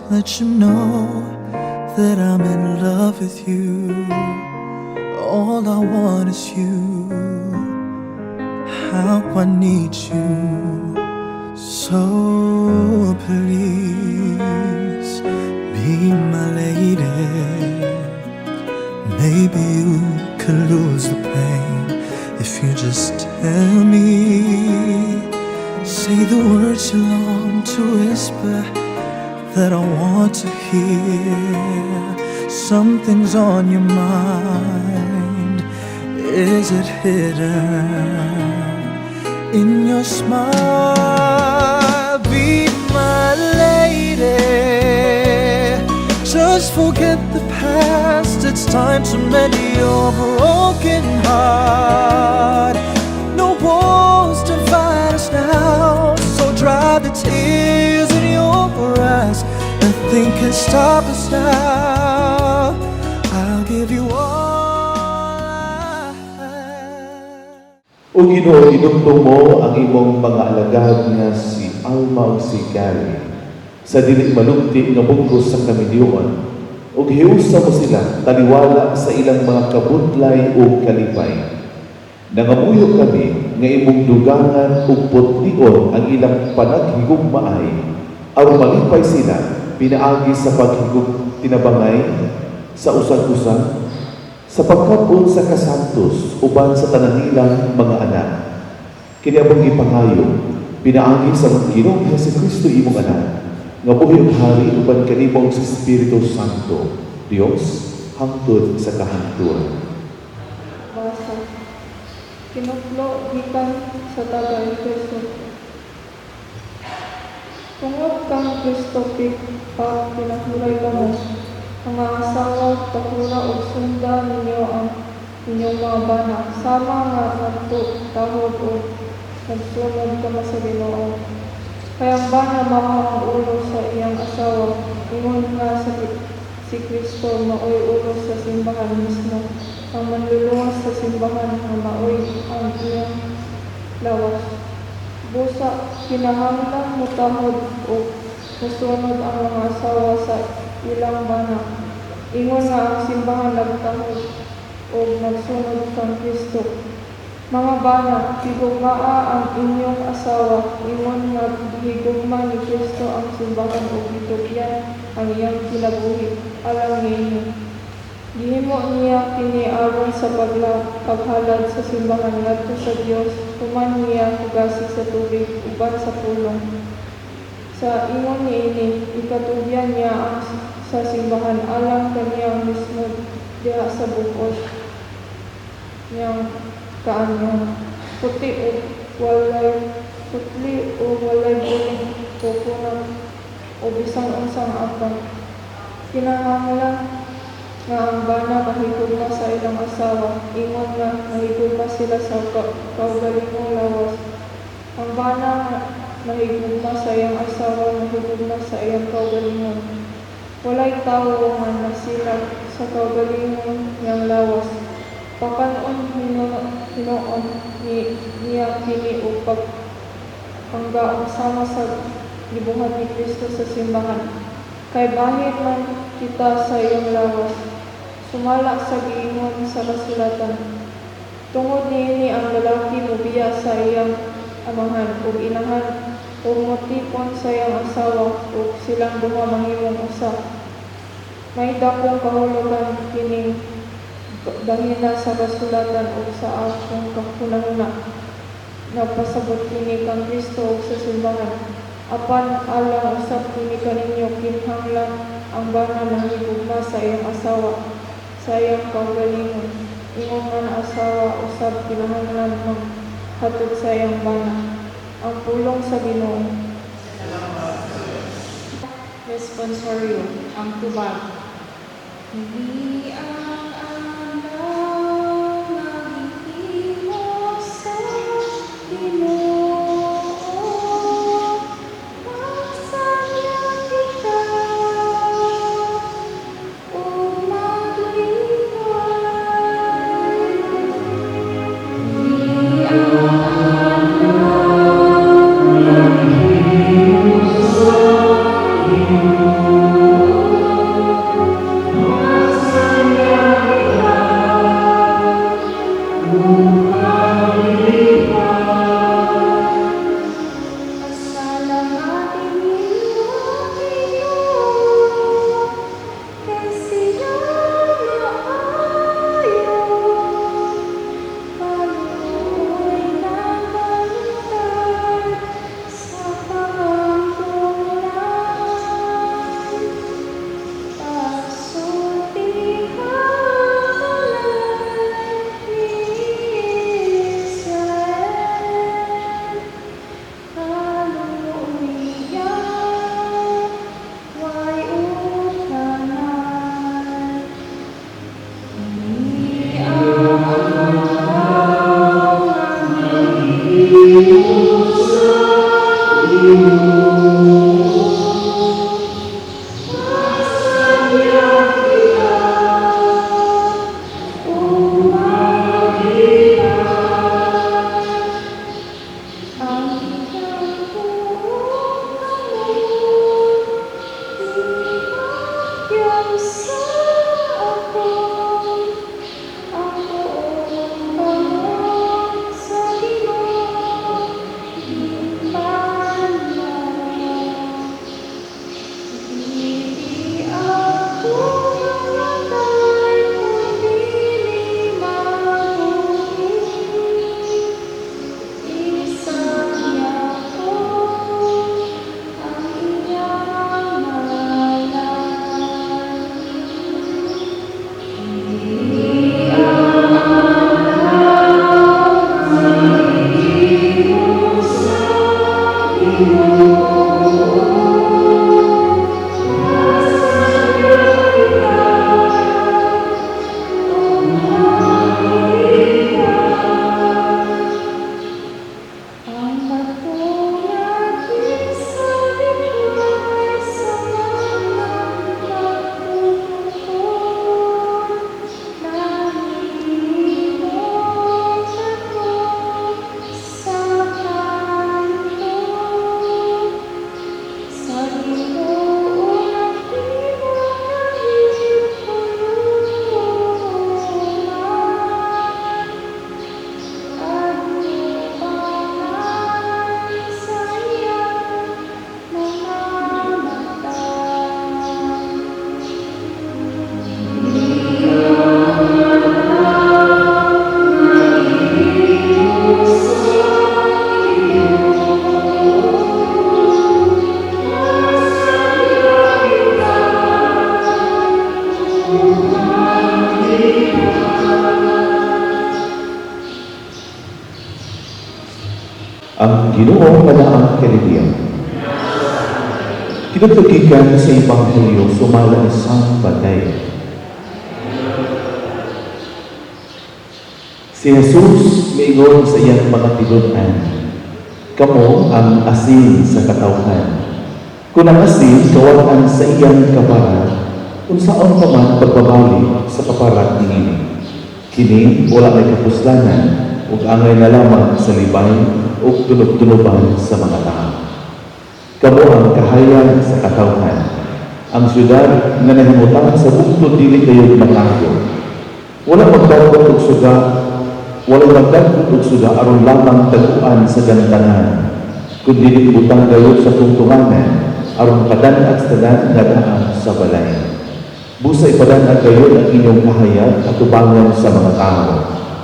let you know that I'm in love with you. All I want is you. How I need you. So please be my lady. Maybe you could lose the pain if you just tell me. Say the words you long to whisper that I want to hear. Something's on your mind. Is it hidden in your smile? Be my lady. Just forget the past. It's time to mend your broken heart. No walls divide us now, so dry the tears in your eyes. Nothing can stop us now. I'll give you all I have. O Ginoo, idugtong mo ang imong mga alagad nga si Alma ug si Gary sa dili malugti nga bungkos sa kamilyon, ug hiusa mo sila taliwala sa ilang mga kabutlay ug kalipay. Nangamuyo kami nga imong dugangan ug putlion ang ilang panaghigugmaay aron malipay sila pinaagi sa paghigug tinabangay sa usag-usag sa pagkabot sa kasantos uban sa tanan nilang mga anak. Kini among gipangayo pinaagi sa Ginoong Jesucristo imong anak nga buhi ug hari uban kanimong sa Espiritu Santo, Dios hangtod sa kahangturan. Basa. Kinuklo gikan sa tagay Kristo. Tungod kang Kristo pa pinahulay ka mo, ang mga asawa, takura o sunda ninyo ang inyong mga bana, sama nga nagtutahod o nagsunod ka sa Ginoo. Kaya ang bana mao ang ulo sa iyang asawa, ingon nga sa si Kristo maoy ulo sa simbahan mismo, ang manluluwas sa simbahan na maoy ang iyang lawas. Busa, kinahanglan mutahod o nasunod ang mga asawa sa ilang bana. Ingon nga ang simbahan nagtahod o nagsunod kang Kristo. Mga bana, higugmaa ang inyong asawa. Ingon nga higugma ni Kristo ang simbahan o gitugyan ang iyang kinabuhi. Alam ninyo. Gihimo niya kini aron sa paghalad sa simbahan ngadto sa Dios, human niya hugasi sa tubig uban sa pulong. Sa ingon niini, ikatugyan niya ang sa simbahan alang kaniyang mismo diha sa bukod niyang kaanyon. Putli o walay buling kukunan o bisang unsang abang. Kinahanglan nga ang bana mahigugma sa ilang asawa, ingon nga mahigugma sila sa kaugalingong lawas. Ang bana mahigugma sa iyang asawa, mahigugma sa iyang kaugalingon. Walay tao nga nasila sa kaugalingon niyang lawas. Pakanon hinoon niya kini o pagpanggaon sama sa libuhan ni Kristo sa simbahan. Kay bahid man kita sa iyong lawas, sumala sa giingon sa kasulatan. Tungod niini ang lalaki mobiya sa iyang amahan ug inahan o motipon sa iyang asawa ug silang duha mahimong usa. May dakong kahulugan kining dahina sa kasulatan ug sa akong kakunahuna. Nagpasabot kini kang Kristo ug sa simbahan. Apan alang usab kini kaninyo kinahanglan ang bana nahigugma sa iyang asawa, sa iyang kaugalingon. Ingon nga na asawa usab kinahanglan maghatod sa iyang bana. Ang pulong sa Ginoo. Responsorio, ang tubag. Hindi ang alaw naghihimo sa Ginoo. Masaya kita o maglingay. Hindi ang alaw naghihimo sa Ginoo. Ang Ginoo kanaang kalibiyan. Kinatugikan sa Ebanghelyo sumala ni San Mateo. Si Jesus miingon sa iyang mga tinunan, kamo ang asin sa katawhan. Kung ang asin kawalan sa iyang kabara, kung saan pa man pagbabalik sa kaparat niini. Kini wala may kapuslanan, ug angay na lamang sa libay ug tunog-tunuban sa mga tao. Kamo ang kahayag sa katawhan, ang syudad nga nahimutan sa bukod dili kayo matago. Wala magdagdag og suga, wala magdagdag og suga aron lamang taguan sa gantanan, kundi butang gayud sa tungtunganan aron kadan-ag sa dalan nga daan sa balay. Busay padan-ag gayud ang inyong kahayag at tubangan sa mga tao,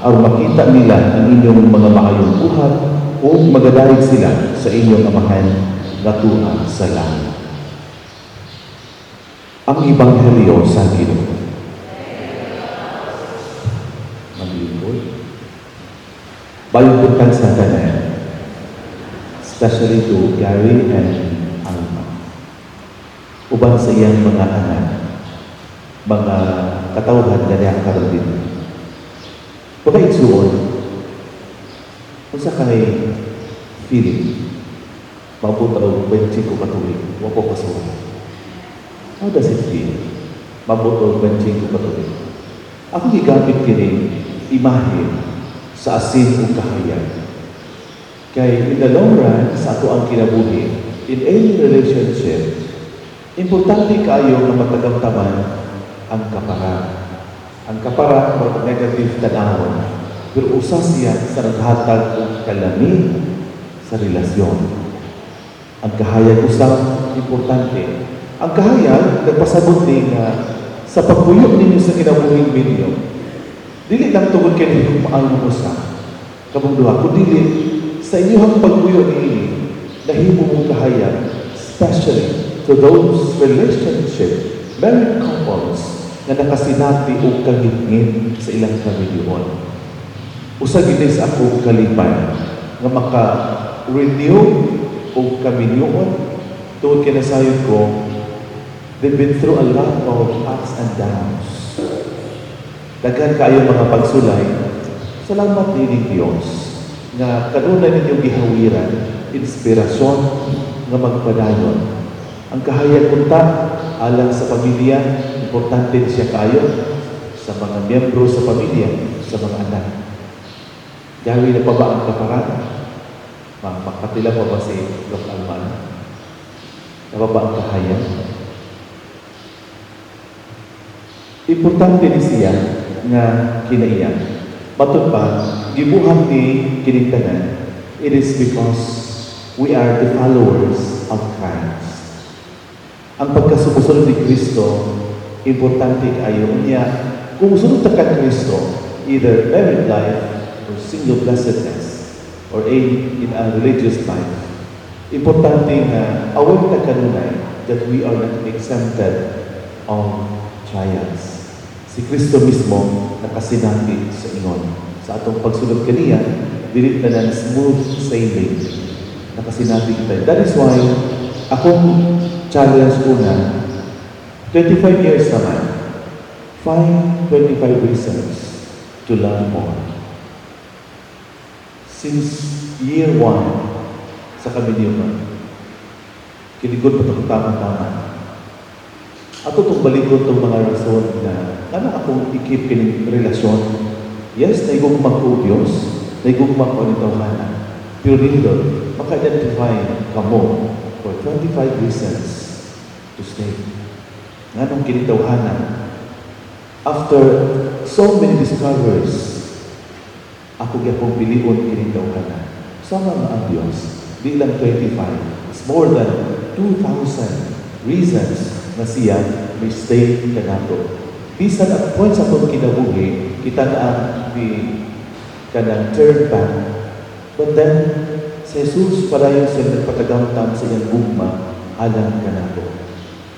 aron makita nila ang inyong mga maayong buhat o magadayeg sila sa inyong amahan nga tuha sa langit. Ang Ebanghelyo sa Ginoo. Maglingkod. Bayong sa tanan, especially to Gary and Alma. Uban sa iyang mga anak, mga katawhan na niya karon din. Pagkaigsuon, kung sa kay feeling, mabuto 25 katuig, wapo kasuhan. How does it feel? Mabuto 25 katuig. Ako gigamit kini imahe sa asin o kahayag. Kay in the long run, sa ato ang kinabuhi, in any relationship, importante kayo na matagamtaman ang kapara. Ang kapara, negative tanawon, pero usa siya sa naghatag ng kalamig sa relasyon. Ang kahayag usap, importante. Ang kahayag, nagpasabot din na sa pagpuyok ninyo sa kinabuhing ninyo, dili lang tungod kayo ninyo maayong usap, kabungduha, kundi sa inyong pagpuyok ninyo, nahimo mong kahayag, especially to those relationship, married couples, na nakasinati o kahingin sa ilang kamilyon. Usa ginis ako kalipay nga maka-renew o kamilyon tungod kinasayon ko, they've been through a lot of ups and downs. Daghan kayo mga pagsulay, salamat nining Diyos nga kanunay ninyong gihawiran, inspirasyon nga magpadayon. Ang kahayag unta alang sa pamilya, importante siya kayo sa mga miyembro sa pamilya, sa mga anak. Gawin na pa ba ang kaparan? Makatila pa ba si Dr. Alman? Na ba ang kahayag? Importante ni siya nga kinaiyan. Matod pa, gibuhat ni kinintanan, it is because we are the followers of Christ. Ang pagkasusunod ni Kristo, importante kayo niya. Kung sunod ka kay Kristo, either married life or single blessedness, or in a religious life, importante nga aware ka kanunay that we are not exempted of trials. Si Kristo mismo nakasinabi sa ingon. Sa atong pagsunod kaniya, dili na ng smooth sailing. Nakasinabi kita. That is why akong challenge una, 25 years naman, find 25 reasons to learn more. Since year 1 sa Kamilyonan, kiligod pa itong tama-tama. Ato itong balikod itong mga rason na ano akong ikip kining relasyon. Yes, naigong mag-udyos, naigong mag-unitawhanan. Pero dito, maka-identify ka mo for 25 reasons to stay. Nga nung kinitawhanan, after so many discoveries, ako gyapong pilion kinitawhanan. Sama nga ang Diyos, di lang 25. It's more than 2,000 reasons na siya may stay ka nato. Bisan at point sa itong kinabuhi, kita na ang kanang third back. But then, si Jesus parayon siya nagpatagamtan sa iyang gugma alang ka nato.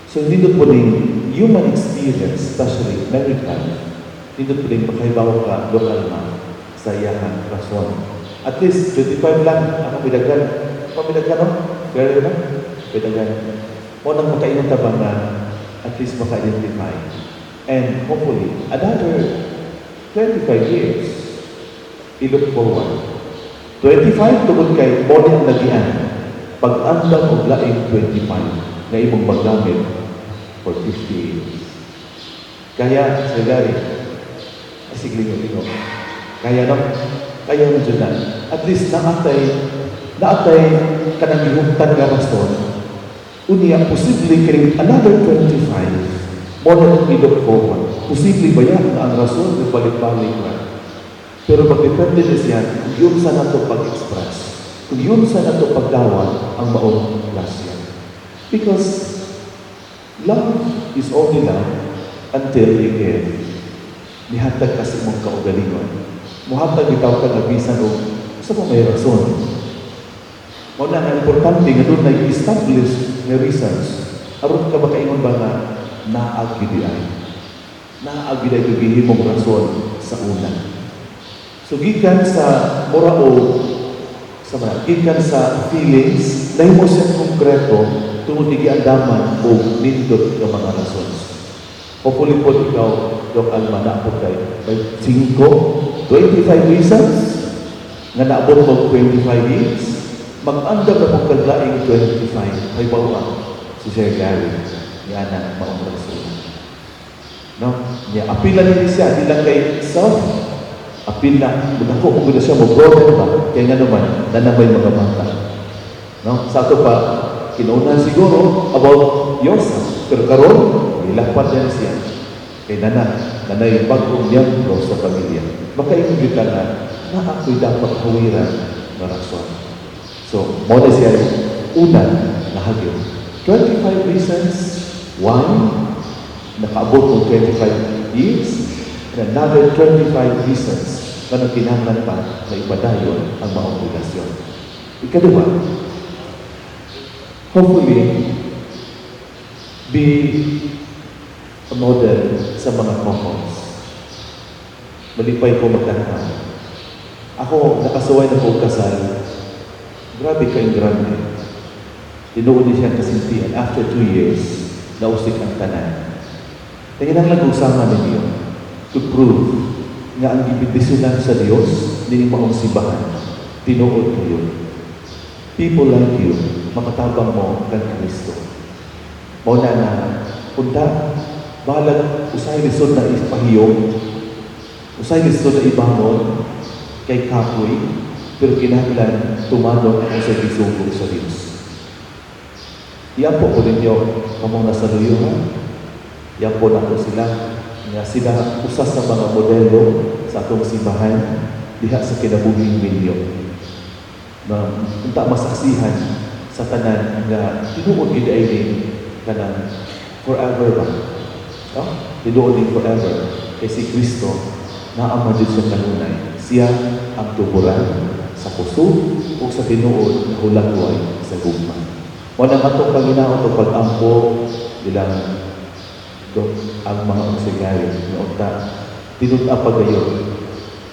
So, nindot po rin human experience, especially married life, nindot po rin makaibaw ka lokal na sa iyang rason. At least, 25 lang ang pamilagan. Pamilagan, no? Pero na, pamilagan. O nang makainom tabang na at least maka-identify. And hopefully, another 25 years, i-look forward. 25 tungod kay Moni ang lagian. Pag-andang og laing 25 na imong magamit for 50 years. Kaya, Sir Gary, asiglingo-lingo. Kaya no? Kaya mo dyan na. At least naatay kanang gihugtan nga rason. Unya, posibleng kiring another 25 more than i-look forward. Posibleng ba yan na ang rason na balik-balik na? Pero magdepende na siya kung yun sa nato pag-express. Kung yun sa nato pagdawan ang maong klasya. Because love is only love until you give. Nihatag kasi mong kaugalingon. Muhatag ikaw ka na bisan o sa mga may rason. Muna nga importante nga doon na i-establish na reasons. Aron ka makaingon ba nga naagbiday? Naagbiday kagihin mong rason sa una. So, gikan sa morao, gikan sa feelings, dahil mo siya konkreto, tungod igiandaman o nindot ng mga rasons. Hopefully po ikaw, Dr. Alma, naabot kayo. By 5, 25 reasons, nga naabot mo 25 years, mag-andam na pong kaglaing 25. Ay bawa, si Sir Gary, yan ang maong rason. No? Apilan niya siya, di lang kay self, apil na, ako kung siya mag-broaden ba, kaya nga naman, nanabay mga bata. No? Sa ito pa, kinaunan siguro about yourself. Pero karon, ilakpat niya siya. Kaya nanay bagong miyembro sa pamilya. Makainugit ka na ako'y dapat hawiran na rason. So, muna siya unang nahagyo. 25 reasons why nakaabot ng 25 years and another 25 reasons na kinahanglan pa na ipadayon ang mga obligasyon. Ikaduha, hopefully, be a model sa mga couples. Malipay ko magkanahan. Ako, nakasuway na po kasal. Grabe kayong grande. Tinuod niya siyang kasintihan. After 2 years, nausik ang tanan. Kaya lang nag-usama ninyo to prove nga ang ibidisunan sa Diyos, hindi maong sibahan. Tinuod ko yun. people like you, makatabang mo kang Kristo. Mauna na, punta, balag, usay lisod na ipahiyong, usay lisod na ibangon, kay kapoy, pero kinahanglan tumanong ang sa gisugong sa Diyos. Iyan po ninyo, kamong nasa luyuhan, iyan po na po sila, nga sila usa sa mga modelo sa atong simbahan, diha sa kinabuhing milyo. Na unta masaksihan sa tanan nga tinuod gid ay kanang forever ba? Tinuod din forever kay si Kristo na ang madid sa kanunay. Siya ang tuburan sa puso o sa tinuod na hulagway sa gugma. Wala nga itong panginaon o pag-ampo bilang ang mga usigari na unta tinud-a pagayon.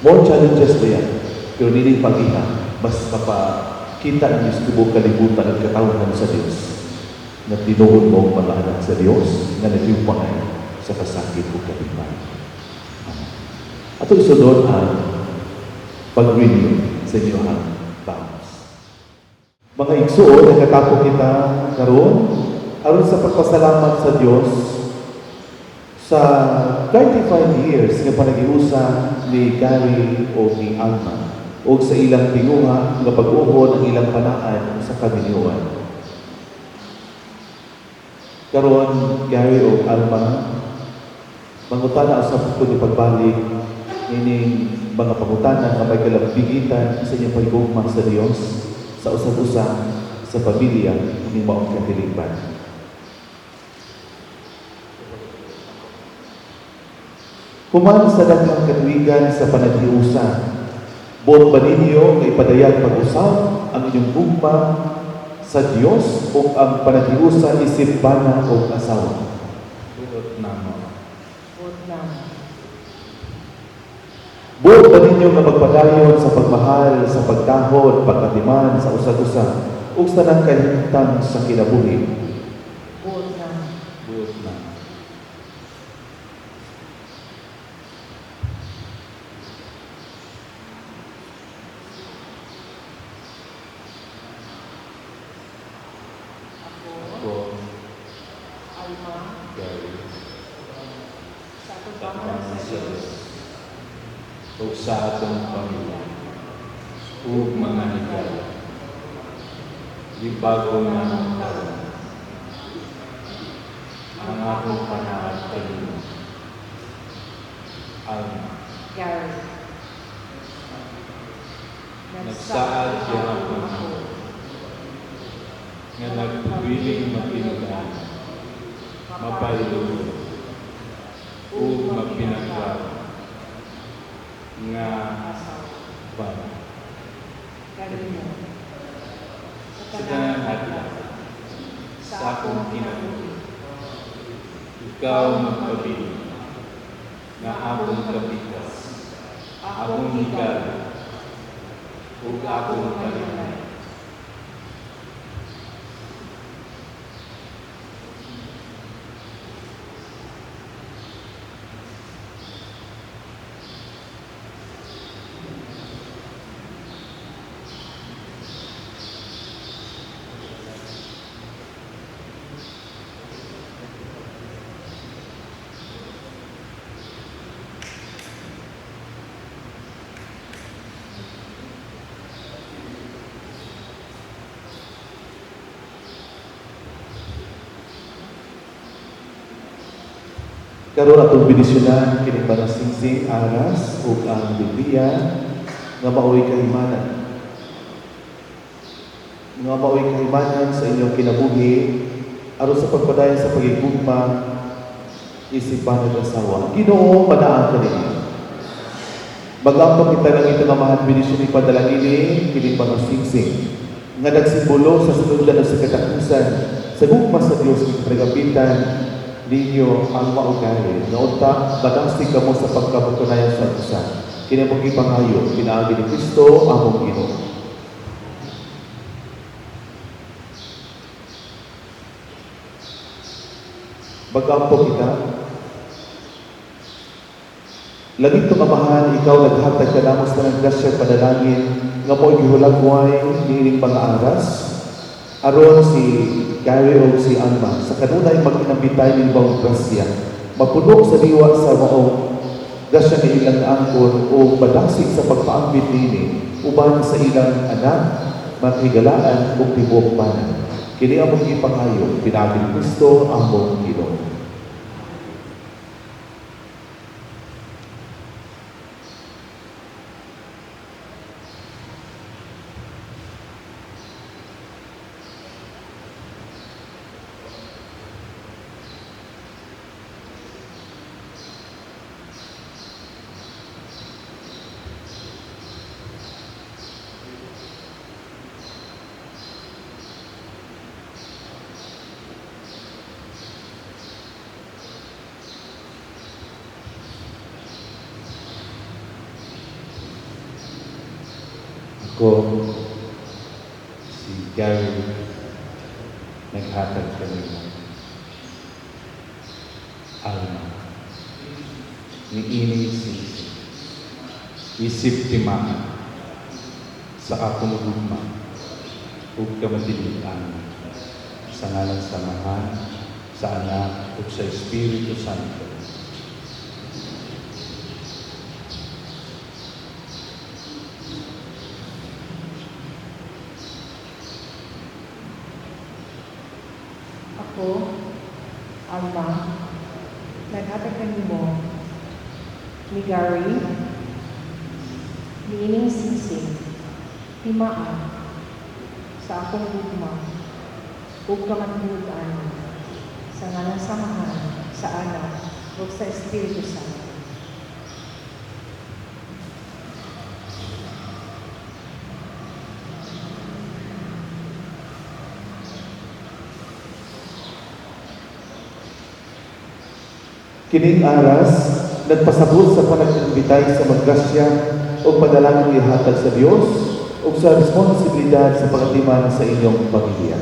More challenges ba yan? Pero niling pag-iha, mas mapakita ang Diyos kubog kalibutan at katawhan sa Diyos na tinuod mo malahanan sa Diyos na nagiyupangay sa kasakit o katipan. At ito sunod ang pag-renew sa inyong vows. Mga igsuon, nagkatapo kita karon aron sa pagpasalamat sa Diyos sa 25 years nga panagiusa ni Gary o ni Alma o sa ilang tinguha nga pag-uhod ang ilang panaan sa kabiniwan. Karon Gary o Alma, mangutana sa pagkuno pagbalik ining mga pangutana nga may kalabigitan sa inyong pagigugma sa Dios sa usag-usa sa pamilya ining maong katilipan. Human sa daghang katuigan sa panaghiusa, buot ba ninyo kay padayag pag-usab ang inyong gugma sa Dios o ang panaghiusa isip bana o asawa? Buot namo. Buot ba ninyo nga magpadayon sa pagmahal, sa pagdahon, pagkatiman, sa usag-usa, ug sa nang kahimtang sa kinabuhi? Buot namo. Ako, Alma, Gary, sa pagmamahal sa Diyos, o sa atong pamilya ug mga higala. Di bago nga ng taon, ang akong panahal kanino. Alma, Gary, nagsaad siya ako nga nagpiling mapinugan, mapailulo, ug mapinagbago nga bala. Kanino, Sa tanan hadlak sa akong kinabuhi, ikaw magpabili nga akong kapitas, akong higala, ug akong kalinay. karon atong bidisyonan kini para singsing aras ug ang Biblia nga maoy kahimanan. Nga maoy kahimanan sa inyong kinabuhi aron sa pagpadayon sa pagigugma isipan ug asawa. Ginoo manaan kanimo. Mag-ampang kita ng ito nga mahal bidisyon ni padalangini kini para singsing nga nagsimbolo sa sunod-sunod sa katapusan sa gugma sa Dios ng pagapitan ninyo ang maugali na unta badasig kamo sa pagkabutunayan sa usa kini mong ipangayo pinaagi ni Kristo among Ginoo. Bagampo kita lagi ito kamahal ikaw naghatag ka namos ng grasya panalangin nga mo gihulagway niining mga aras aron si Gary o si Alma sa kanunay mag-inambitay ng bawang grasya mapuno sa diwa sa maong grasya nga ilang angkon o madasig sa pagpaambit nini uban sa ilang anak maghigalaan o tibok panan. Kini among gipangayo pinagi ni Kristo among Ginoo. Ako, si Gary, naghatag kanina. Alma, niini si isip timaan sa akong gugma ug kamatilian sa ngalan sa Ama, sa Anak ug sa Espiritu Santo. Ako, Alma, naghatag kanimo ni Gary, niining sisig, timaan, sa akong gugma, ug kamatilian, sa ngalan sa Ama, sa Anak, ug sa Espiritu Santo. Kining aras, nagpasabot sa panag-imbitay sa maggrasya o padalangin ihatag sa Dios o sa responsibilidad sa pagatiman sa inyong pamilya.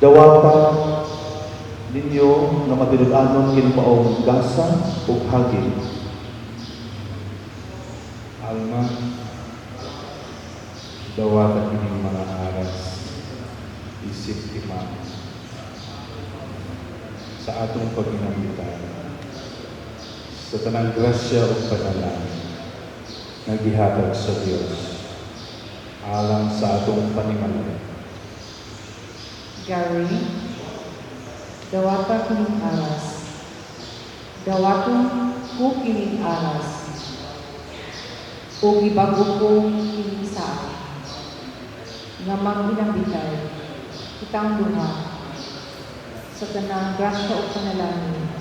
Dawata ninyo nga matinud-anon kining maong gasa o hagin. Alma, dawata kining mga aras, isip timang sa atong pag-inambitan sa tanang grasya o panalangin nga gihatag sa Dios alang sa atong panimalay. Gary, dawata kining aras, dawaton ko kining aras, o gibago ko kining sa nga mag-inambitay kitang duha sa tanang grasya o panalangin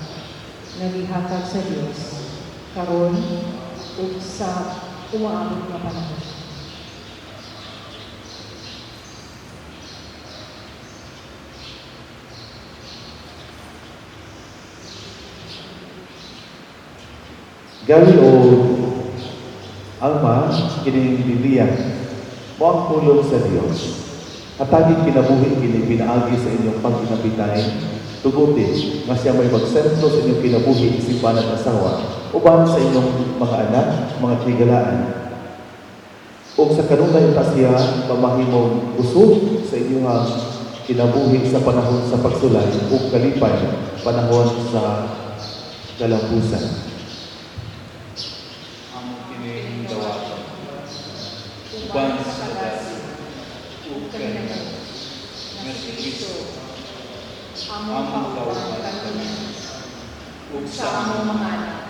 na gihatag sa Dios karon ug sa umaabot nga panahon. Gary o Alma, kining Biblia, mo ang pulong sa Dios. Hatagin kinabuhi kini pinaagi sa inyong pag-inabitay, tugutin nga siya may magsentro sa inyong kinabuhi isipan at asawa, uban sa inyong mga anak, mga tigalaan. O sa kanunay ta siya pamahimong usog sa inyong kinabuhi sa panahon sa pagsulay o kalipay, panahon sa kalampusan. Ang kining dawatan uban sa dasi ug kanina nga si Kristo among kauban kami ug sa among mga anak.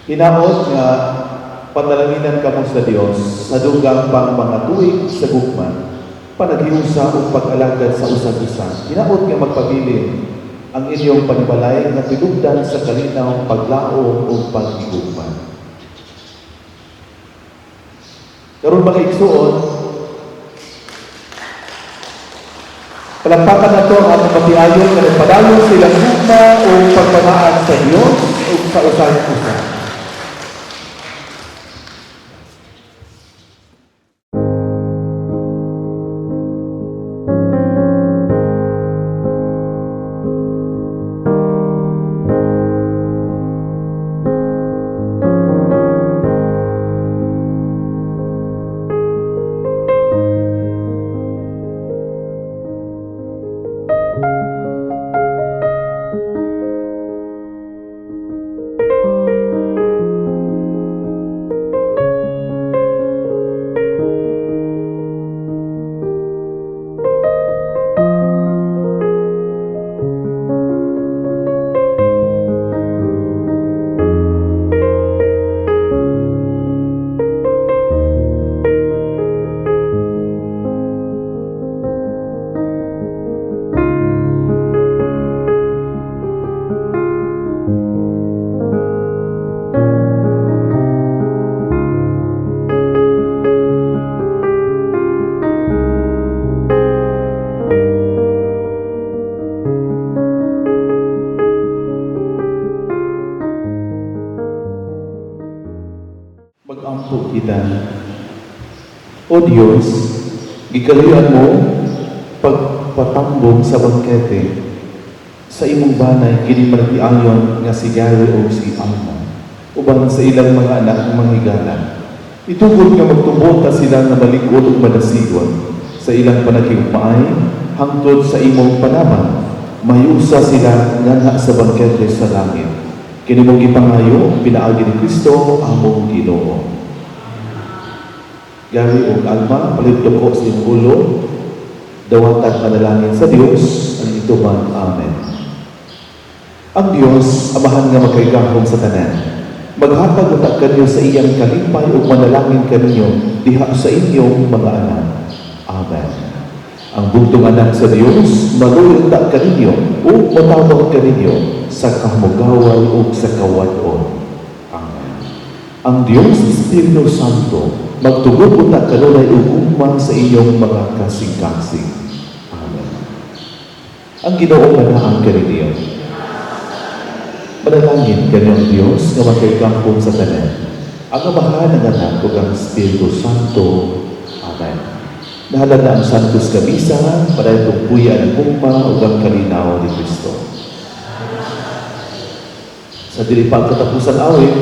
Hinaot nga panalanginan kamo sa Dios sa dugang pang mga tuig sa gugma, panaghiusa o pag-alagad sa usag-usa. Hinaot nga magpabilin ang inyong panibalay nga pinugdan sa kalinaw, paglao o paghigugma. Karon mga igsuon, palampakan na ito ang among matiayon na nagpadayon silang gugma o pagpamaan sa Diyos o sa usag-usa. Maangpo kita. O Diyos, gikalian mo pagpatambong sa bangkete sa imong banay kini martiayon nga si Gary o si Alma uban sa ilang mga anak ng mga higala. Itugod nga magtubota sila nga malikod ug madasigon sa ilang panakigugmaay hangtod sa imong panaban. Mayusa sila nga sa bangkete sa langit. Kini mong gipangayo pinaagi ni Kristo among Ginoo. Gary o Alma, palito ko sa iyong ulo, dawatan panalangin sa Dios ang ituman. Amen. Ang Dios, amahan nga magkaigahom sa tanan. Maghatag utak kanyo sa iyang kalipay o manalangin kanyo diha sa inyong mga anak. Amen. Ang bugtong anak sa Dios, malulunta kaninyo o matawag kaninyo sa kahmugaway o sa kawadon. Amen. Ang Dios, Espiritu Santo, magtugod utak kanunay uguma sa inyong mga kasing-kasing. Amen. Ang Ginoo manaang kaninyo. Manalangin kanyang Diyos nga magkaigangkong sa tanan. Ang amahan ng anak ug ang Espiritu Santo. Amen. Nahalaga ang Santos Kabisa para itong puya ng hukma ug ang kalinaw ni Kristo. Sa dili pa katapusan awit,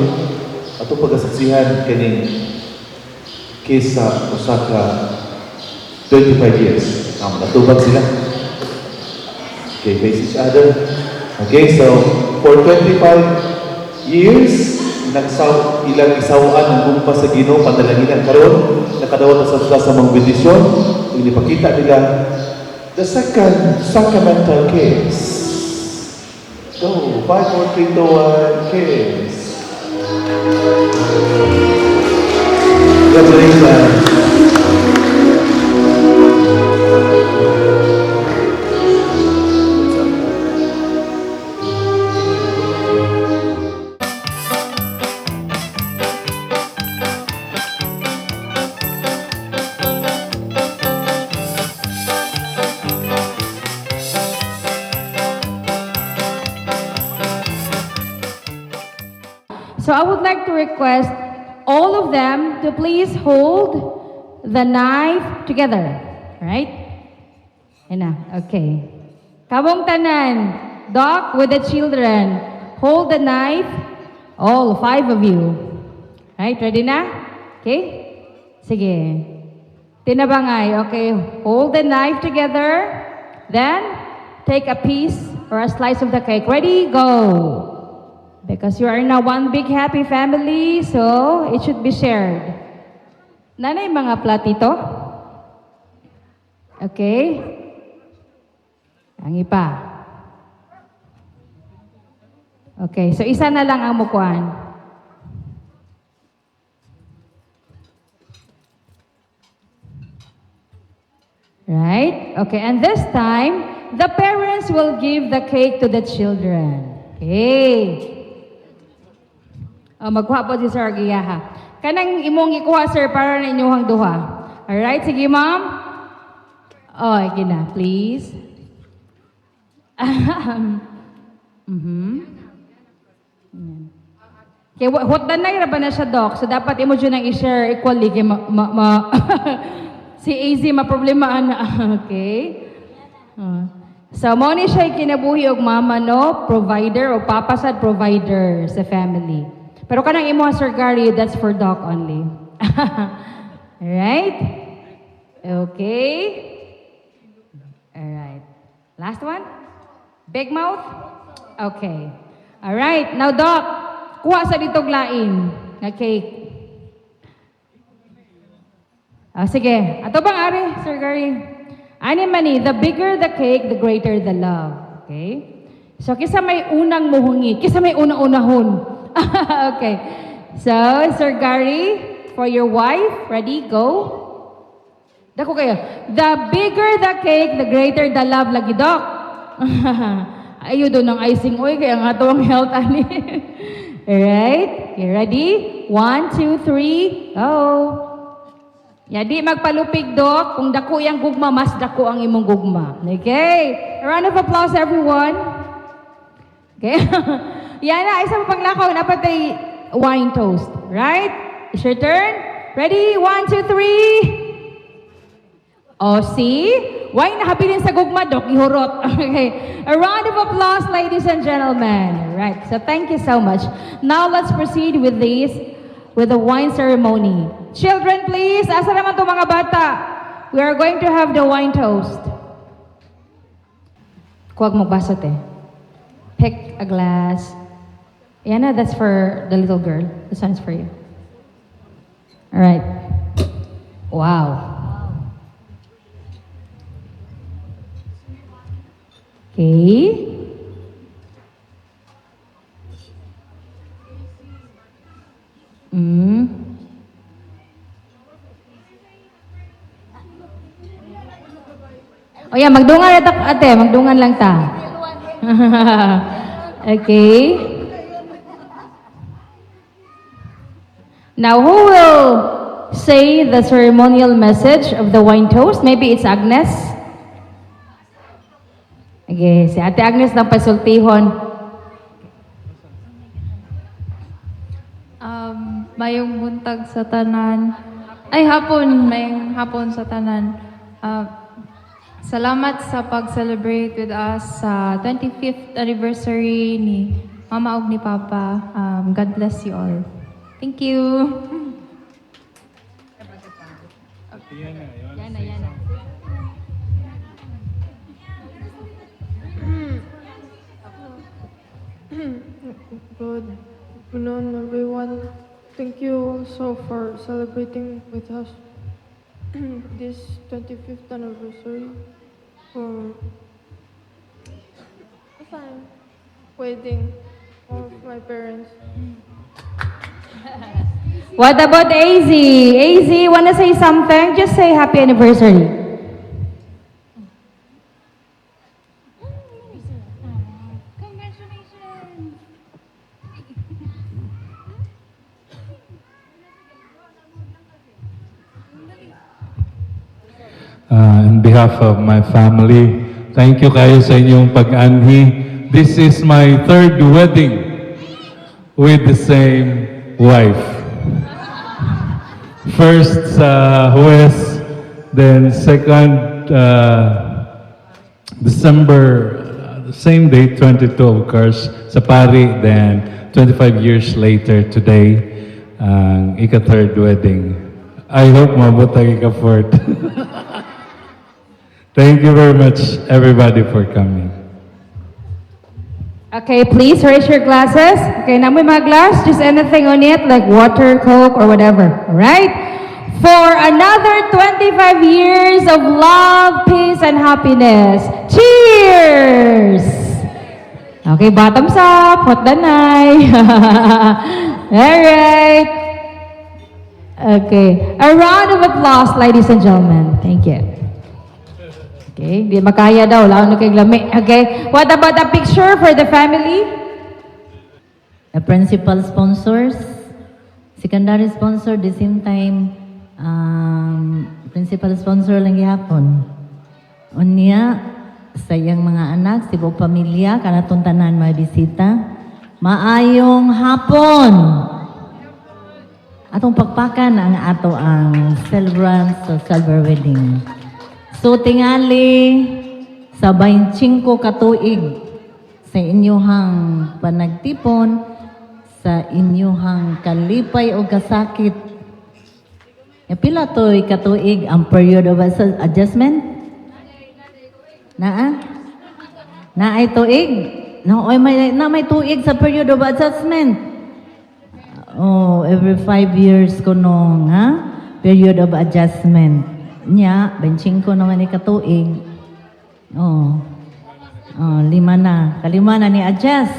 atong pagasaksihan kaning kisa Osaka 25 years. Natubag sila. Okay, face each other. Okay, so for 25 years, ilang isawaan ang gumpa sa Ginoo panalanginan karon nakadawat sa mga bendisyon. Inipakita nila the second sacramental case. Go, 5, 4, 3, 2, 1, case. Congratulations. So I would like to request all of them to please hold the knife together. Right? Yan na. Okay. Kabong tanan, Doc with the children, hold the knife, all 5 of you. Right? Ready na? Okay? Sige. Tinabangay. Okay. Hold the knife together. Then, take a piece or a slice of the cake. Ready? Go. Because you are now one big happy family, so it should be shared. Nanay mga platito? Okay? Ang ipa. Okay, so isa na lang ang mukuan. Right? Okay, and this time, the parents will give the cake to the children. Okay. Magkuha po si Sir Giyaha. Kanang imong ikuha, sir, para na inyong duha. Alright, sige, ma'am. Oh, gina, please. Okay, what the night ba na siya, Doc? So, dapat imo dyan ang i-share equally. Kaya si AZ maproblemahan na. Okay? So, mo ni siya kinabuhi og mama, no? Provider o papasad provider sa family. Pero kanang imo, Sir Gary, that's for Doc only. Alright? Okay. Alright. Last one? Big mouth? Okay. Alright. Now, Doc, kuha sa ditog lain nga cake. Sige. Ato bang ari, Sir Gary? Ani mani, the bigger the cake, the greater the love. Okay? So, kisa may unang muhungi, kisa may unang-unahon. Okay. So, Sir Gary, for your wife, ready, go. Dako kayo. The bigger the cake, the greater the love lagi, Doc. Ayo doon ang icing oil, kaya nga ito ang health, ani. Alright? You ready? 1, 2, 3, go. Yadi magpalupig, Doc. Kung dako yung gugma, mas dako ang imong gugma. Okay? A round of applause, everyone. Okay? Yan na, isa mo paglakaw, napatay wine toast. Right? It's your turn. Ready? 1, 2, 3. Oh, see? Why nahabilin sa gugma, Dok? Ihurot. Okay. A round of applause, ladies and gentlemen. Right. So thank you so much. Now let's proceed with the wine ceremony. Children, please. Asa naman to mga bata? We are going to have the wine toast. Kuwag mo basot eh. Pick a glass. Yana, that's for the little girl. This one is for you. All right. Wow. Okay. O yan, magdungan na ate, magdungan lang ta. Okay. Now, who will say the ceremonial message of the wine toast? Maybe it's Agnes. Okay, si Ate Agnes ng pasultihon. Mayong buntag sa tanan. Ay, hapon. Mayong hapon sa tanan. Salamat sa pag-celebrate with us sa 25th anniversary ni Mama ug ni Papa. God bless you all. Thank you. Yana. Good afternoon, everyone. Thank you also for celebrating with us this 25th anniversary for wedding of my parents. What about AZ? AZ, wanna say something? Just say happy anniversary. On behalf of my family, thank you kayo sa inyong pag-anhi. This is my third wedding with the same wife. First sa Huwes, then second December, the same day, 22 of course, sa Pari, then 25 years later today, ang ika-third wedding. I hope mabutang ika-fourth. Thank you very much, everybody, for coming. Okay, please raise your glasses. Okay, now may mga glass, just anything on it, like water, Coke, or whatever. Alright? For another 25 years of love, peace, and happiness. Cheers! Okay, bottoms up, hot danay. Alright. Okay, a round of applause, ladies and gentlemen. Thank you. Okay, di makaya daw, lalo na kay lami. Okay, what about a picture for the family? The principal sponsors, secondary sponsor, the same time, principal sponsor lang gihapon. Unya, sa iyang mga anak, si buong pamilya, kanatong tanan may bisita. Maayong hapon! Atong pagpakan ang ato ang celebrant sa silver wedding. So tingali sa 25 katuig sa inyuhang panagtipon, sa inyuhang kalipay o kasakit. Pila to'y katuig ang period of adjustment? Na ay tuig? May tuig sa period of adjustment. Oh, every 5 years ko nung, period of adjustment. Nya, 25 naman ni katuig. Oh, 5 na. Kalima na ni adjust.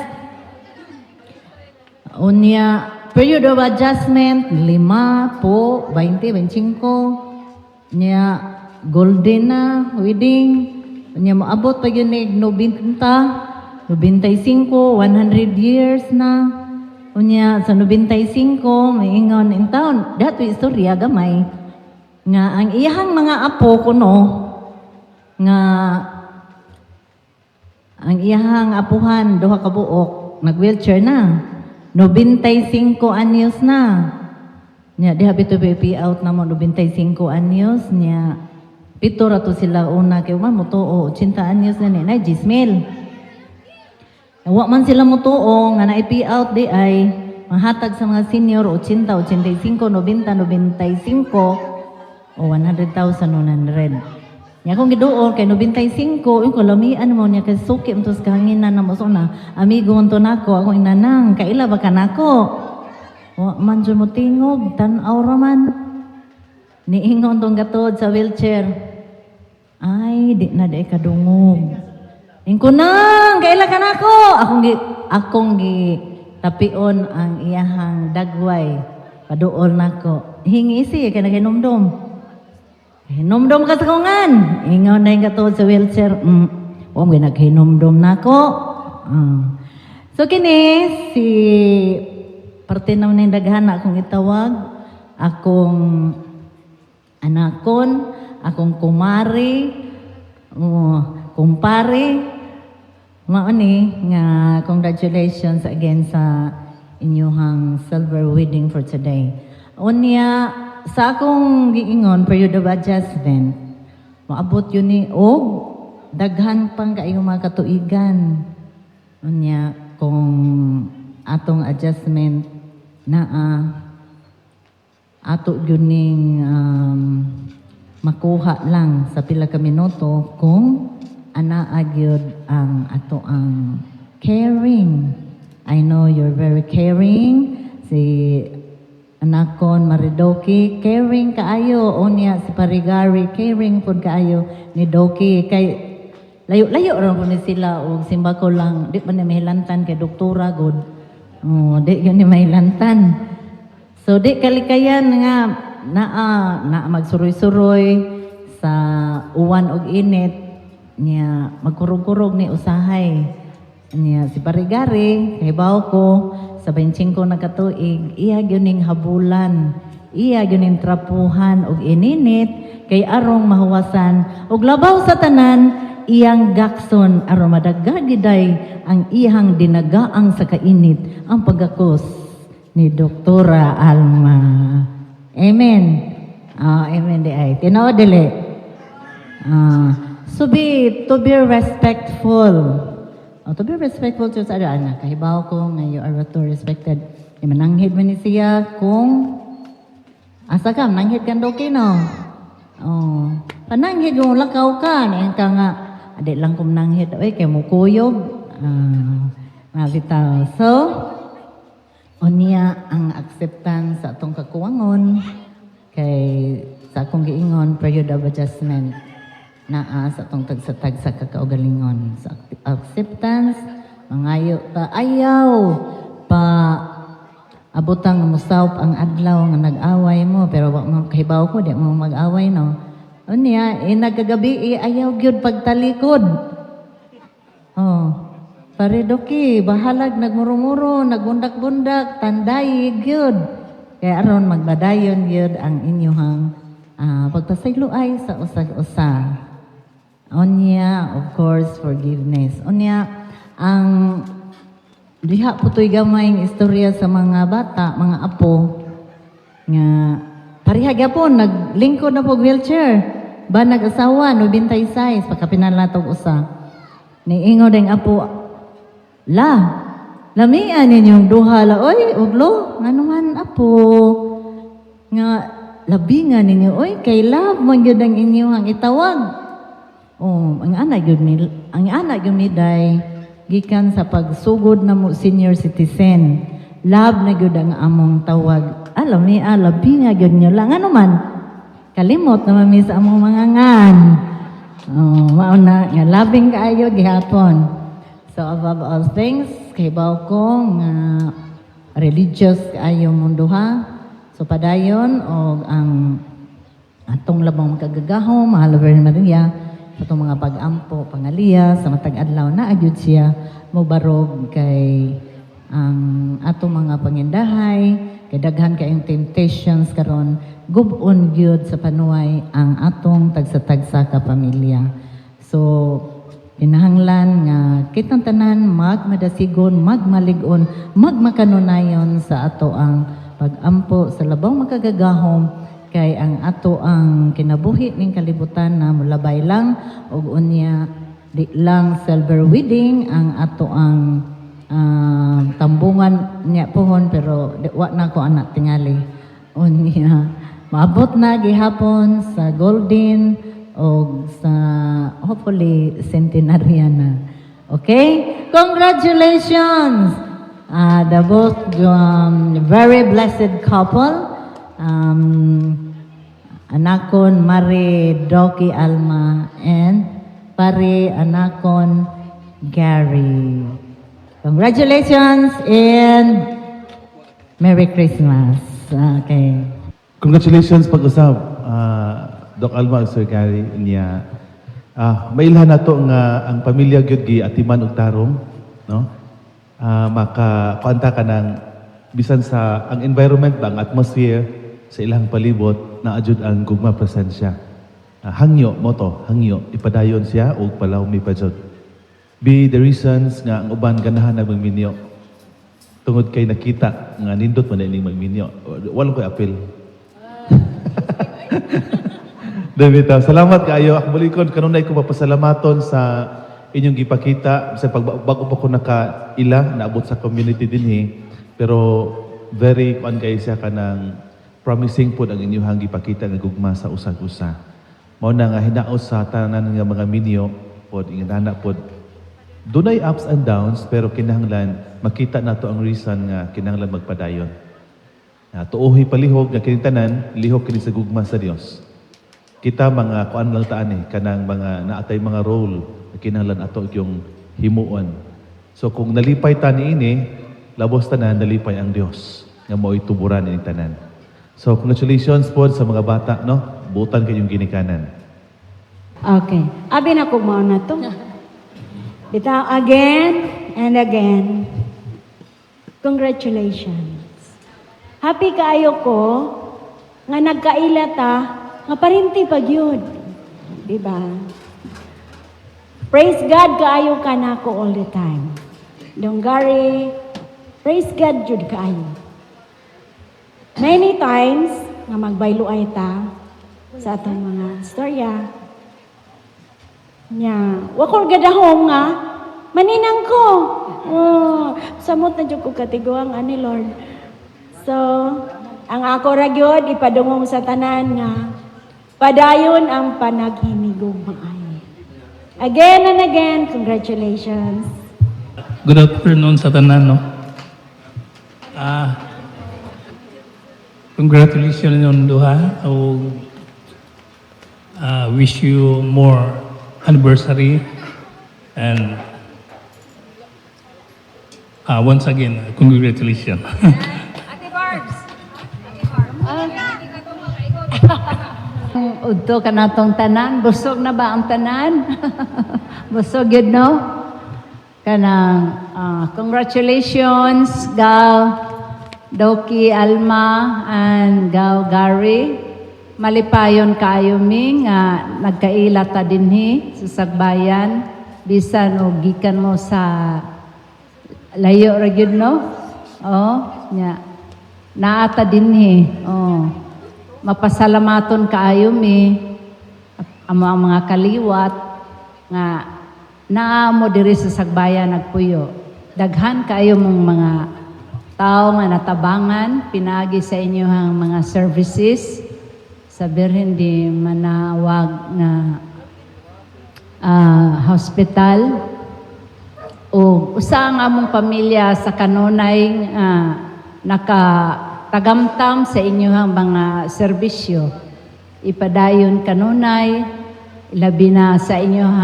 Unya, period of adjustment, 5 po, 20, 25. Nya, golden na, wedding. Unya, maabot pa yun ni 90, 95, 100 years na. Unya, sa 95, may ingon in town. Dato istorya gamay. Nga ang iyahang mga apo ko nga ang iyahang apuhan duha ka buok nag-wheelchair na 95 anyos na Nya diha bito pay out na mo 95 anyos nya pito ra to sila una kay man mo tuo 80 anyos na ni na Gismel. Wa man sila mo tuo nga na i out di ay mahatag sa mga senior 80, 85, 90, 95 o 100,100. Nya kung giduol kay 95 yung kalamian mo niya kay suki untos kahanginan na mo so na amigo unto nako ako inanang kaila ba kanako. Wa man jud mo tingog, tan-aw ra man. Niingon tong gatod sa wheelchair. Ay, di na di kadungog. Ingko nang, kaila ka nako. Akong gi tapion ang iyahang dagway. Paduol nako. Hingi siya kay naghinomdom. Hinomdom ka sa kungan. Ingon na yung gatod sa wheelchair. Wa mo naghinomdom nako. So kini si parte naman ng daghana akong itawag, akong anakon, akong kumari, kumpare, mao ni nga congratulations again sa inyong silver wedding for today. Unya sa akong giingon period of adjustment, maabot yun ni og daghan pang kaayong mga katuigan. Unya kung atong adjustment na ato yuning makuha lang sa pila ka minuto kung anaa gyud ang ato ang caring. I know you're very caring. Si anakon Maridoki, caring kaayo. Unya si Parigari, caring pud kaayo ni Doki. Kay layo-layo ra po ni sila og simbako lang. Di pa ni mahilantan kay doktora god. Di yun ni mahilantan. So, di kalikayan nga na magsuroy-suroy sa uwan og init niya magkurog-kurog ni usahay. Niya si Parigari, kay baw ko, sa 25 na katuig, iya gyuning habulan, iya gyuning trapuhan og ininit, kay arong mahuwasan, og labaw sa tanan, iyang gakson aron madaggagiday ang iyang dinagaang sa kainit ang pagakos ni Doktora Alma. Amen. Amen di ay. Tinuod dili. To be respectful. To be respectful to sa anak. Kahibaw ko nga you are to respected. Mananghid man ni siya kung asa ka mananghid kan doki no. Pananghid yung lakaw ka niyan ka nga ade lang kung nanghit, kay mukuyog. Mabitaw. So, unya ang acceptance sa atong kakuwangon, kay sa akong giingon, period of adjustment, naa sa atong tagsatag sa kakaugalingon. Sa acceptance, mangayo ta, ayaw, pa abutang musawp ang adlaw nga nag-away mo, pero wak mo kahibaw ko, di mo mag-away, no? Unya, nagkagabi, ayaw gyud pagtalikod. Paridoki, bahalag, nagmuro-muro, nagbundak-bundak, tanday gyud. Kaya aron magbadayon gyud ang inyong pagpasayloay sa usag-usa. Unya, of course, forgiveness. Unya, ang diha putoy gamayng istorya sa mga bata, mga apo, nga parihag po, naglingkod na po wheelchair. Ba nag-asawa, 96, pagkapinalatog usa. Niingo ding apo, lamian ninyong duha la, oy, uglo, nga naman apo, nga labingan ninyo, oy, kay love, man yun ang inyong itawag. Ang anak yun ni day, gikan sa pagsugod na mo senior citizen, love na yun ang among tawag. Alam labingan yun nyo lang, ano man, kalimot na mami sa among mga ngan. Mauna, nga labing kaayo gihapon. So above all things, kay baw ko nga religious kaayo mundo ha. So padayon og ang atong labang kagagahom, mahal Virgin Maria, sa itong mga pag-ampo, pangaliya, sa matag adlaw na agyud siya mobarog kay ang atong mga pangindahay, kay daghan kayong temptations karon gubon gyud sa panuway ang atong tagsa-tagsa ka pamilya. So kinahanglan nga kitang tanan magmadasigon, magmaligon, magmakanunayon sa ato ang pag-ampo sa labang makagagahom kay ang ato ang kinabuhi ning kalibutan na mulabay lang ug unya di lang silver wedding ang ato ang tambungan niya pohon pero wa na ko anak tingali unya maabot na gihapon sa golden o sa hopefully centenarian na. Okay? Congratulations! The both very blessed couple. Anakon Marie Doki Alma and pare anakon Gary. Congratulations and Merry Christmas. Okay. Congratulations pag-usab, Doc Alma ug Sir Gary niya. Mailhan nato nga ang pamilya gyud gi atiman og tarong, no? Makakuanta ka ng bisan sa ang environment ba, ang atmosphere sa ilang palibot na adjud ang gugma presensya. Hangyo mo to, hangyo ipadayon siya og palawmi pa jud. Be the reasons nga ang uban ganahan na magminyo. Tungod kay nakita nga nindot man ining magminyo. Wala ko'y apil. David, salamat kaayo. Ako bulikon, kanunay ko mapasalamaton sa inyong gipakita. Sa bago pa ko nakaila, naabot sa community dinhi. Pero very kuan kay siya ka ng promising po ang inyong gipakita nga gugma sa usag-usa. Mao na nga hinaos sa tanan nga mga minyo pod ingana pod. Dunay ups and downs pero kinahanglan makita nato ang reason nga kinahanglan magpadayon. Tuohi palihog nga kini tanan, lihok kini sa gugma sa Dios. Kita mga kuan lang taan kanang mga naatay mga role na kinahanglan ato yung himuon. So kung nalipay ta niini, labos tanan nalipay ang Dios nga mo'y tuburan ini tanan. So congratulations po sa mga bata, no? Butan kayong ginikanan. Okay. Abi na ko mao na to. Bitaw again and again. Congratulations. Happy kaayo ko nga nagkaila ta nga parinti pag yun. Diba? Praise God kaayo ka na ako all the time. Donggari, praise God jud kaayo. Many times nga magbaylo ay ta sa atong mga storya. Nya, wakol gadahom nga maninang ko. Oh, samot na jud ko katiguang ani Lord. So, ang ako ra gyud ipadungong sa tanan nga padayon ang panaghinigog maayo. Again and again, congratulations. Good afternoon sa tanan, no? Congratulations on duha. Wish you more anniversary and once again, congratulations. Ate Barbs! Udto ka natong tanan, busog na ba ang tanan? Busog yun, no? Kanang congratulations, Gal Doki Alma and Gal Gary. Malipayon kayo mi nga nagkaila ta dinhi sa Sagbayan. Bisan og gikan mo sa layo ra gyud, no? Oh, nya. Naata dinhi. Oh. Mapasalamaton kaayo mi ang mga kaliwat nga naamo diri sa Sagbayan nagpuyo. Daghan kaayo mong mga tao nga natabangan pinagi sa inyong mga services sa Birhen di Manawag na hospital o usa ang among pamilya sa kanunay nakatagamtam sa inyong mga serbisyo. Ipadayon kanunay, labi na sa inyong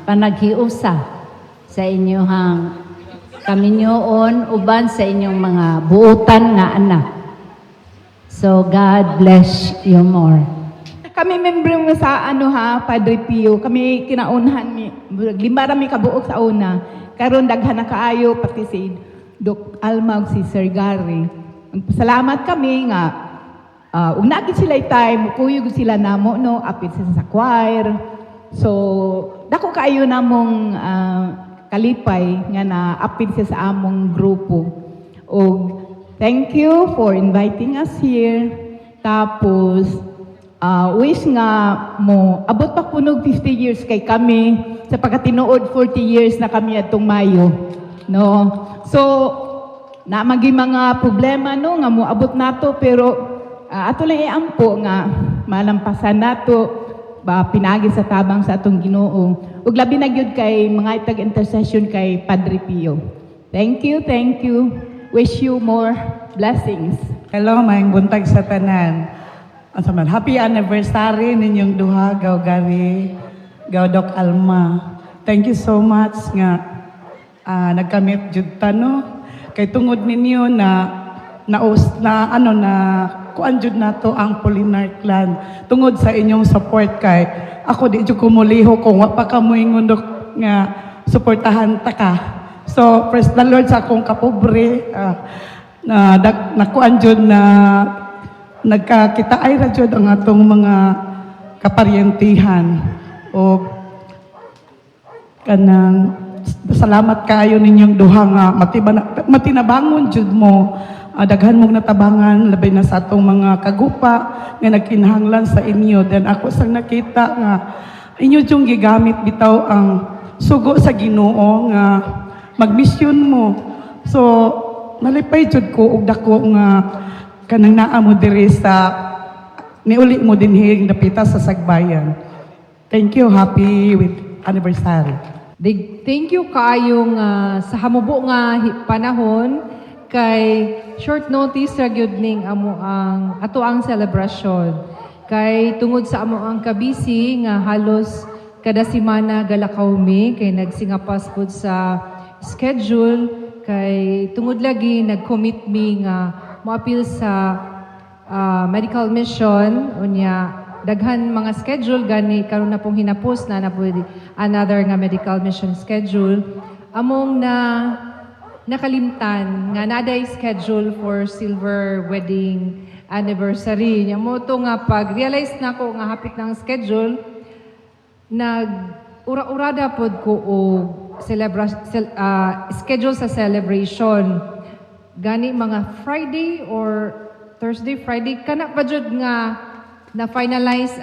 panaghiusa, sa inyong kaminyoon, uban sa inyong mga buutan nga anak. So God bless you more. Kami member mo sa Padre Pio. Kami kinaunhan mi lima ra mi kabuok sa una. Karon daghan na kaayo pati si Doc Alma ug si Sir Gary. Salamat kami nga ug naagit sila time kuyog sila namo no apit sa choir. So dako kaayo namong kalipay nga naapid siya sa among grupo. O thank you for inviting us here. Tapos, wish nga mo, abot pa kunog 50 years kay kami, sa pagkatinuod 40 years na kami atong Mayo. No? So, na magi mga problema no nga mo abot nato pero ato lang iampo nga malampasan nato ba pinagi sa tabang sa atong Ginoo. Ug labi na gyud kay mga itag intercession kay Padre Pio. Thank you, thank you. Wish you more blessings. Hello, maayong buntag sa tanan. Asaman, happy anniversary ninyong duha, Gaw Gary, Gaw Doc Alma. Thank you so much nga nagkamit jud ta no. Kay tungod ninyo na kuan jud nato ang Polinar clan tungod sa inyong support kay ako di jud ko muliho kung wa pa ka moingon nga suportahan ta ka. So praise the Lord sa akong kapobre na kuan jud na nagkakita ay ra jud ang atong mga kaparyentihan o kanang salamat kayo ninyong duha nga matinabangon jud mo. Daghan mong natabangan labi na sa atong mga kagupa nga nagkinahanglan sa inyo. Then ako sang nakita nga inyo jung gigamit bitaw ang sugo sa Ginoo nga magmisyon mo. So nalipay jud ko og dako nga kanang naa mo diri sa niuli mo dinhi napita sa Sagbayan. Thank you, happy with anniversary. Thank you kaayong sa hamubo nga panahon kay short notice ra gyud ning amo ang ato ang selebrasyon. Kay tungod sa amo ang kabisi nga halos kada semana galakaw mi kay nagsingapas pud sa schedule kay tungod lagi nag-commit mi nga moapil sa medical mission unya daghan mga schedule gani karon na pong hinapos na pwede another nga medical mission schedule among nakalimtan nga naday schedule for silver wedding anniversary nya mo to nga pag realize nako nga hapit ng schedule ura-urada pod ko og schedule sa celebration gani mga Friday or Thursday Friday kana pa jud nga na-finalize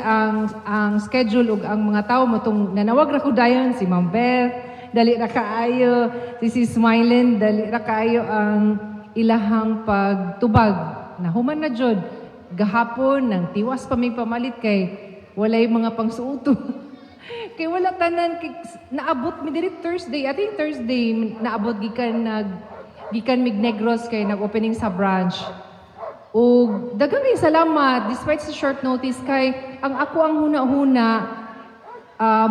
ang schedule ug ang mga tao mo tong nanawag ra ko dayon si Ma'am Beth, dali ra kaayo, si Smilin, dali ra kaayo ang ilahang pagtubag. Nahuman na jud gahapon nang tiwas pa may pamalit kay walay mga pangsuuto. Kay wala tanan naabot mi diri Thursday, I think Thursday naabot gikan Mignegros kay nag-opening sa branch. O daghang kay salamat despite sa short notice kay ang ako ang huna-huna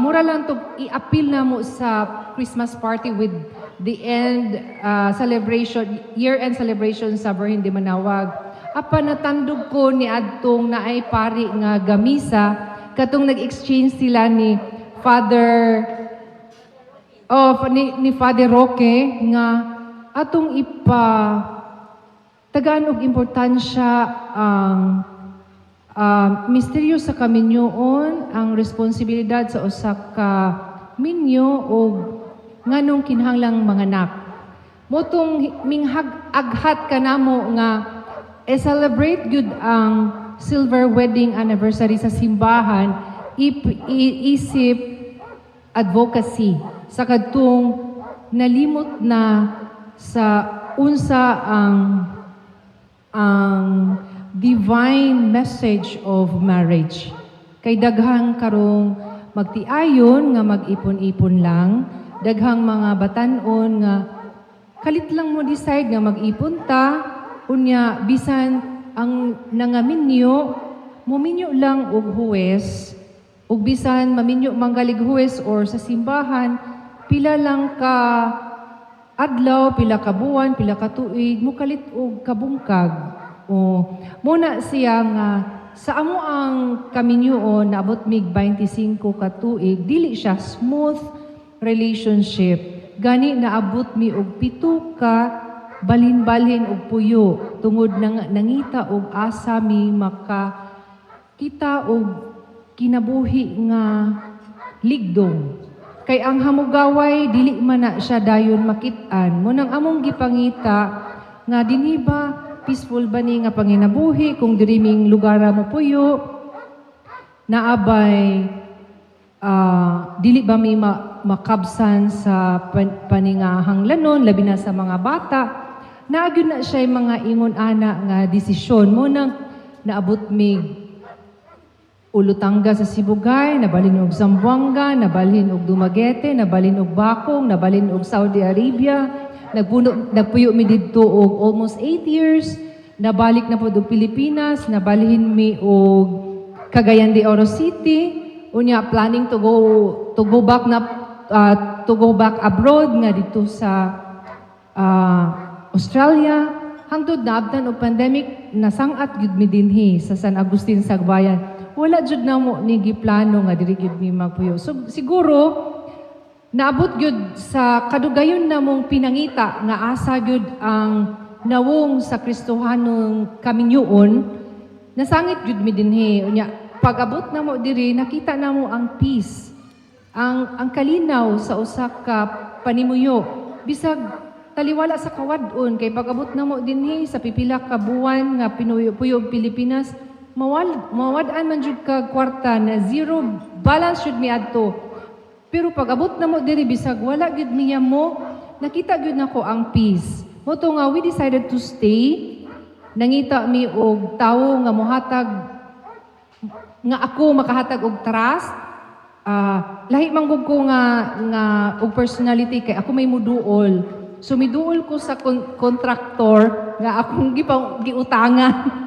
mura lang to i-appeal na mo sa Christmas party with the end celebration, year-end celebration sa Virgin de Manawag. Apa natandog ko ni adtong naay pari nga gamisa katong nag-exchange sila ni Father ni Father Roque nga atong tagaan og importansya ang misteryo sa kaminyoon, ang responsibilidad sa usa ka minyo o nganong kinahanglang manganak. Motong minghag-aghat kanamo nga celebrate gyud ang silver wedding anniversary sa simbahan isip advocacy sa kadtong nalimot na sa unsa ang divine message of marriage. Kay daghang karong magtiayon nga mag-ipon-ipon lang, daghang mga batan-on nga kalit lang mo decide nga mag-ipon ta, unya bisan ang nangaminyo, muminyo lang og huwes, ug bisan maminyo manggalig huwes or sa simbahan, pila lang ka adlaw, pila ka buwan, pila ka tuig, mukalit og kabungkag. O muna siya nga sa amo ang kaminyoon naabot mig 25 ka tuig, dili siya smooth relationship. Gani naabot mi og 7 ka balhin-balhin og puyo tungod nangita og asa mi makakita og kinabuhi nga ligdong. Kay ang hamugaway dili man na siya dayon makit-an. Munang among gipangita nga dinhi ba peaceful ba ni nga panginabuhi kung diriming lugar mo puyo naabay dili ba may makabsan sa paningahanglanon labi na sa mga bata naagyon na siya mga ingon ana nga desisyon mo nang naabot mig Ulutanga sa Sibugay, nabalhin og Zamboanga, nabalhin og Dumaguete, nabalhin og Bacong, nabalhin og Saudi Arabia. Nagpuyo mi didto og almost 8 years. Nabalik na po og Pilipinas, nabalhin mi og Cagayan de Oro City. Unya planning to go back abroad nga dito sa Australia. Hangtod naabtan og pandemic nasangat gyud mi dinhi sa San Agustin Sagbayan. Wala jud na mo ni giplano nga diri gyud mi magpuyo. So siguro naabot gyud sa kadugayon na mong pinangita nga asa gyud ang nawong sa Kristohanong kaminyoon nasangit gyud mi dinhi. Unya pag-abot na mo diri nakita na mo ang peace, ang kalinaw sa usa ka panimuyo. Bisag taliwala sa kawadon kay pag-abot na mo dinhi sa pipila ka buwan nga pinuyo-puyo og Pilipinas mawad-an man jud ka kwarta na zero balance should mi adto. Pero pag abot na mo diri bisag wala gyud niya mo nakita gyud nako ang peace. Mo to nga we decided to stay. Nangita mi og tawo nga mohatag nga ako makahatag og trust. Lahi manggug ko nga og personality kay ako may muduol. So miduol ko sa kontraktor nga akong giutangan.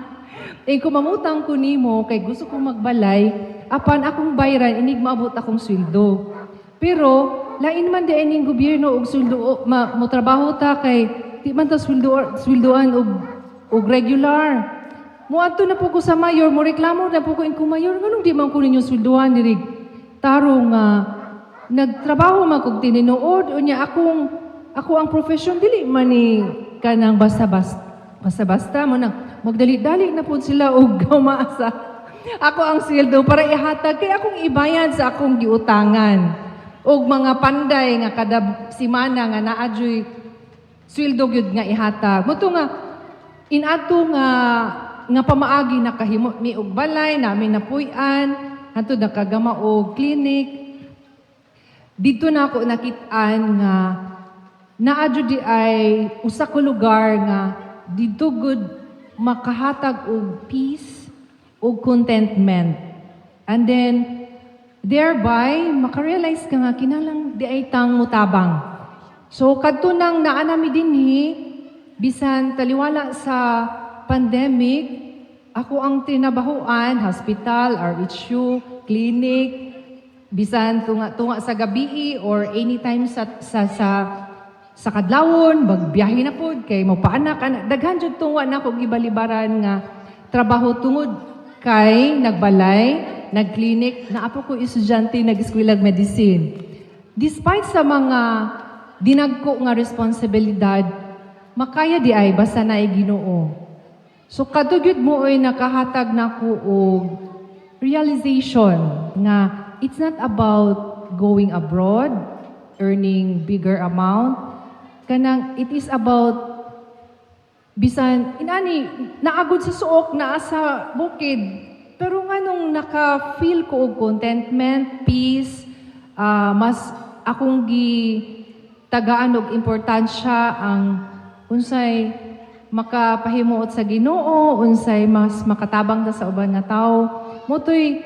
Kung mamutang ko nimo kay gusto kong magbalay, apan akong bayaran inig maabot akong sweldo. Pero lain man di ining gobyerno og sweldo mo trabaho ta kay di man ta sweldoan og regular. Moadto na po ko sa mayor, mo reklamo na po ko in mayor, nganong di man ko ninyo sweldoan diri tarong nagtrabaho man kog tinuod unya ako ang profession dili man ni kanang basta mo nang magdali-dali na po sila og gamaasa. Ako ang sweldo para ihatag kay akong ibayad sa akong giutangan. Og mga panday nga kada semana nga naadyoy sweldo gyud nga ihatag. Moto nga inadto nga pamaagi nakahimo mi og balay namin napuy-an, hantud nakagama og clinic. Dito na ako nakit-an nga naadyo di ay usa ka lugar nga dito good makahatag og peace og contentment. And then thereby makarealize ka nga kinalang di ay tang mutabang. So kadto nang naanami dinhi bisan taliwala sa pandemic ako ang tinabahuan hospital, RHU, clinic bisan tunga sa gabi or anytime sa kadlawon, magbiyahe na po, kay mapaanak, daghan jud tunga na kong ibalibaran nga trabaho tungod kay nagbalay, nagklinik, naapo ko estudyante nag-eskwela medicine. Despite sa mga dinagko nga responsibilidad, makaya di ay basta na Ginoo. So kadugyod mo ay nakahatag na ko og realization nga it's not about going abroad, earning bigger amount, kanang it is about bisan inani naagod sa suok naa sa bukid pero nganong naka-feel ko og contentment, peace, mas akong tagaan og importansya ang unsay makapahimuot sa Ginoo, unsay mas makatabang ta sa uban nga tawo. Motoy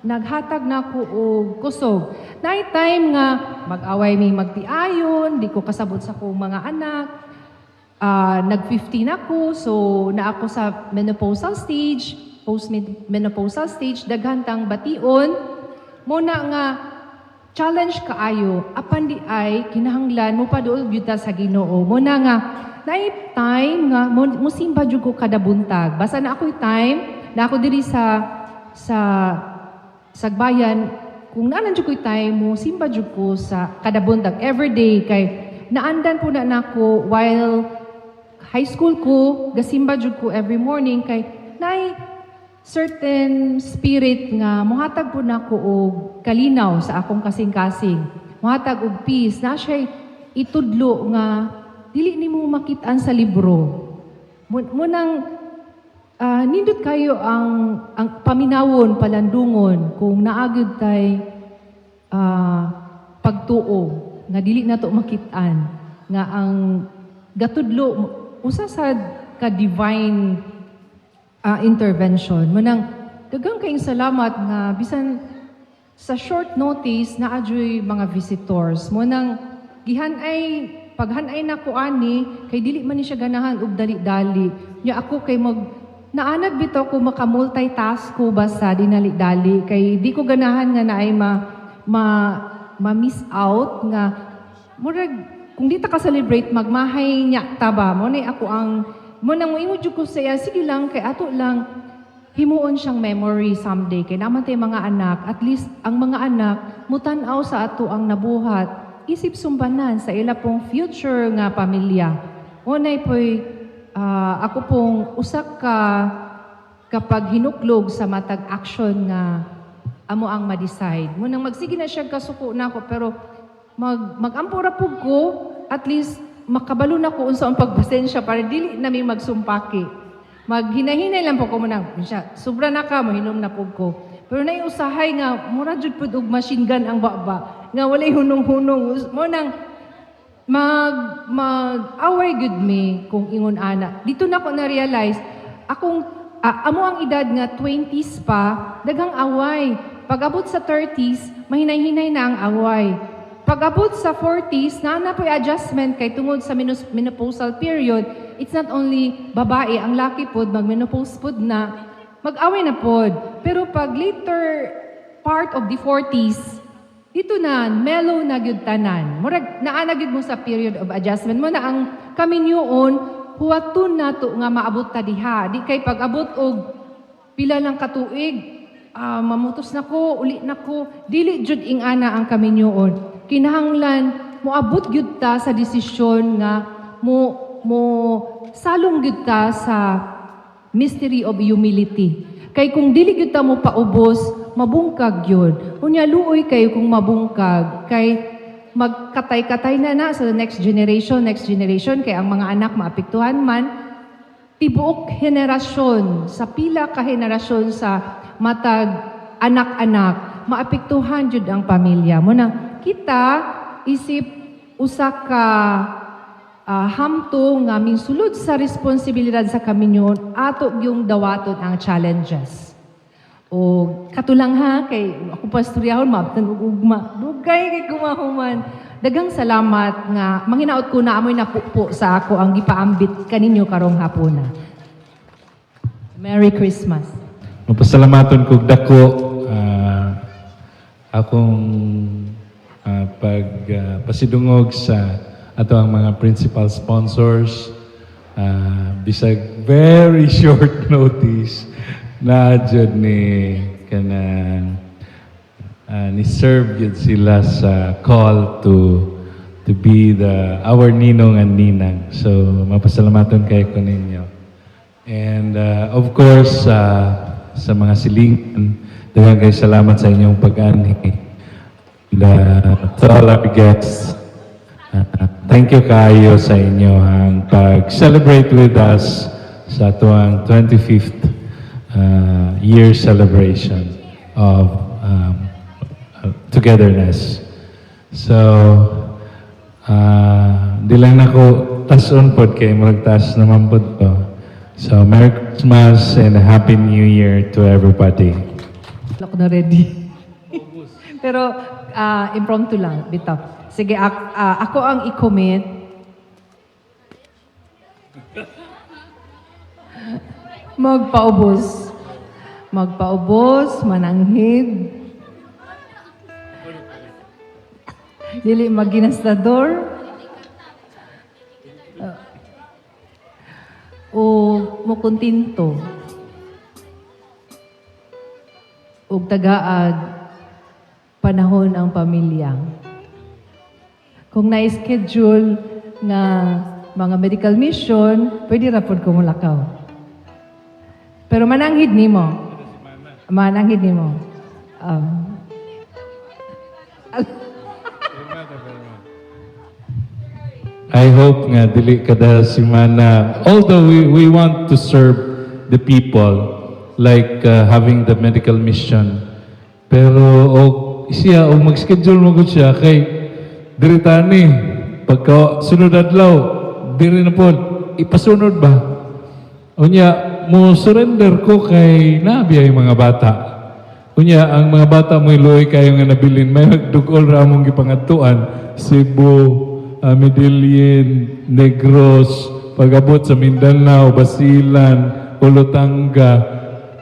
naghatag na ko og kusog. Night time nga mag-away may magtiayon, di ko kasabot sa kong mga anak. Nag-15 ako, so na ako sa menopausal stage, post-menopausal stage, daghantang bation. Muna nga challenge kaayo, apan di ay kinahanglan mo paduol gyud ta sa Ginoo. Muna nga night time nga musimba jud ko kada buntag. Basta na ako'y time na ako diri sa Sagbayan, kung naanan jud ko'y time mo, simba jud ko sa kada buntag, everyday, kay naandan po na nako while high school ko, gasimba jud ko every morning, kay naay certain spirit nga, muhatag po nako og kalinaw sa akong kasing-kasing, muhatag og peace, na siya itudlo nga, dili nimo makitaan sa libro. Munang nindot kayo ang paminawon, palandungon, kung naagid tay pagtuo, nga dili na to makitaan, nga ang gatudlo, usasad ka divine intervention. Munang, dagang kayong salamat nga bisan sa short notice na adyoy mga visitors. Munang, paghanay na ko ani, kay dili man ni siya ganahan og dali-dali. Nya ako kay naanad bitaw ko maka-multitask ko basta dinali-dali kay di ko ganahan nga naay ma-miss out nga murag kung di ta ka celebrate magmahay nya taba mo ni ako ang mo nang moingon jud ko saya sige lang kay ato lang himuon siyang memory someday kay naman tay mga anak at least ang mga anak mutan-aw sa ato ang nabuhat isip sumbanan sa ila pong future nga pamilya. Unay po'y ako pong usak ka kapag hinuklog sa matag action nga amo ang ma-decide. Munang magsige na siya kasuko na ako pero mag-ampura po ko at least makabalo na ko unsa ang pagbasensya para dili na mi magsumpaki. Maghinahinay lang po ko muna. Sobra na ka, mahinom na po ko. Pero naiusahay nga, mura jud pud og machine gun ang baba. Nga walay hunong-hunong. Mo nang mag-away good me kung ingon ana. Dito na ko na-realize, amo ang edad nga 20s pa, dagang away. Pag-abot sa 30s, mahinay-hinay na ang away. Pag-abot sa 40s, na po'y adjustment kay tungod sa menopausal period, it's not only babae, ang laki pod, mag-menopause pod na, mag-away na pod. Pero pag later part of the 40s, dito na, mellow na gyud tanan. Murag naana gyud mo sa period of adjustment mo na ang kaminyoon huwaton nato nga maabot ta diha. Di kay pag-abot og pila lang katuig, mamutos na ko, uli na ko, dili jud ing ana ang kaminyoon. Kinahanglan moabot gyud ta sa desisyon nga mo salong gyud ta sa mystery of humility. Kay kung dili gyud ta mo paubos, mabungkag yun. Unya luoy kayo kung mabungkag, kay magkatay-katay na sa next generation, kay ang mga anak maapektuhan man, tibuok henerasyon, sa pila ka henerasyon sa matag anak-anak, maapektuhan jud ang pamilya. Muna, kita isip usa ka hamto nga minsulod sa responsibilidad sa kaminyon, ato yung dawaton ang challenges. O katulang ha, kay ako pastoryahon, maabtan ugma. Dugay kay gumahuman. Dagang salamat nga, manginaot ko na amoy napupo sa ako ang gipaambit kaninyo karong hapuna. Merry Christmas. Mapasalamaton kog dako akong pasidungog sa ato ang mga principal sponsors bisag very short notice na jud ni serve yun sila sa call to be our ninong and ninang. So mapasalamaton kayo ko ninyo. And of course sa mga silingan, daghang kayo salamat sa inyong pag-ani. To all our guests, thank you kayo sa inyo ang pag-celebrate with us sa tuwang 25th year celebration of togetherness. So, di lang ako tason pod kay magtas naman pod ko. So, Merry Christmas and a Happy New Year to everybody. Ako na ready. Pero impromptu lang, bitaw. Sige, ako ang i-commit. Magpaubos, mananghid. Dili maginastador. O mukuntinto. O tagaag panahon ang pamilya. Kung na-schedule nga mga medical mission, pwede rapod ko mulakaw. Pero mananghid nimo. Mananghid nimo. I hope nga dili kada semana, although we want to serve the people, like having the medical mission, pero siya, mag-schedule mo gud siya, kay diri tani, pagka sunod adlaw, diri na po, ipasunod ba? Unya, mo surrender ko kay nabiya yung mga bata. Unya, ang mga bata mo iluoy kayo nga nabilin, may nagdugol ra among gipangatuan, Cebu, Medellin, Negros, pag-abot sa Mindanao, Basilan, Olotanga,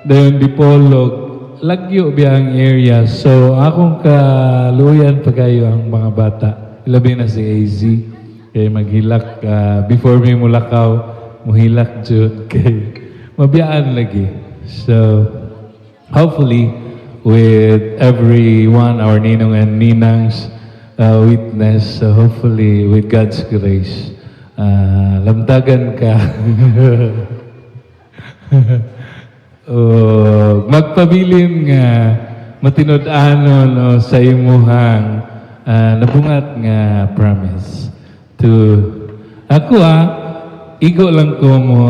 dayon Dipolog, lagyo biya ang area. So, akong kaluyan pa kayo ang mga bata. Ilabi na si AZ. Kaya maghilak, before may mulakaw, muhilak jud kay mabiyaan lagi. So, hopefully, with everyone, our ninong and ninangs, witness, so hopefully with God's grace, lamdagan ka. Magpabilin nga matinud-anon sa imuhang nabungat nga promise to ako igo lang ko mo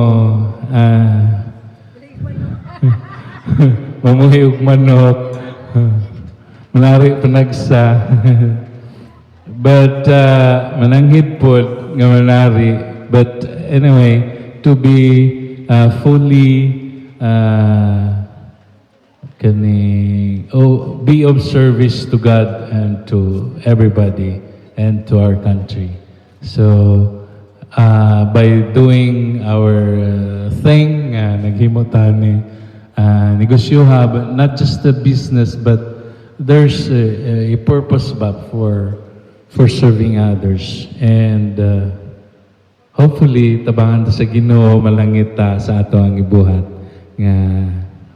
mamuhi og manok, manari panagsa. But mananghid po nga manari. But anyway, to be fully be of service to God and to everybody and to our country. So by doing our thing, naghimutani, negosyoha, but not just the business, but there's a purpose ba for serving others. And hopefully, tabangan ta sa Ginoo, malangit ta sa ato ang ibuhat nga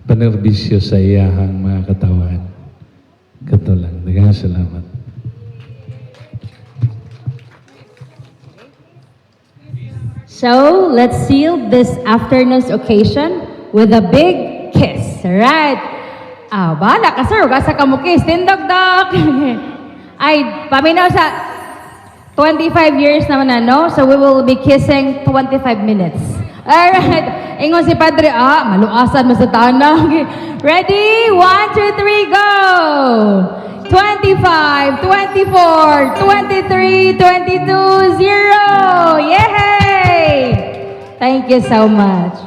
panerbisyo sa iyahang mga katawan. Kato lang. Daghang salamat. So, let's seal this afternoon's occasion with a big kiss. Right? Bahala ka, sir. Gasa ka mo kiss. Tindog-dog. Ay, paminaw sa 25 years naman na, no? So we will be kissing 25 minutes. Alright. Ingon si Padre, maluasan mo sa tanang. Ready? 1, 2, 3, go! 25, 24, 23, 22, 0! Yay! Thank you so much.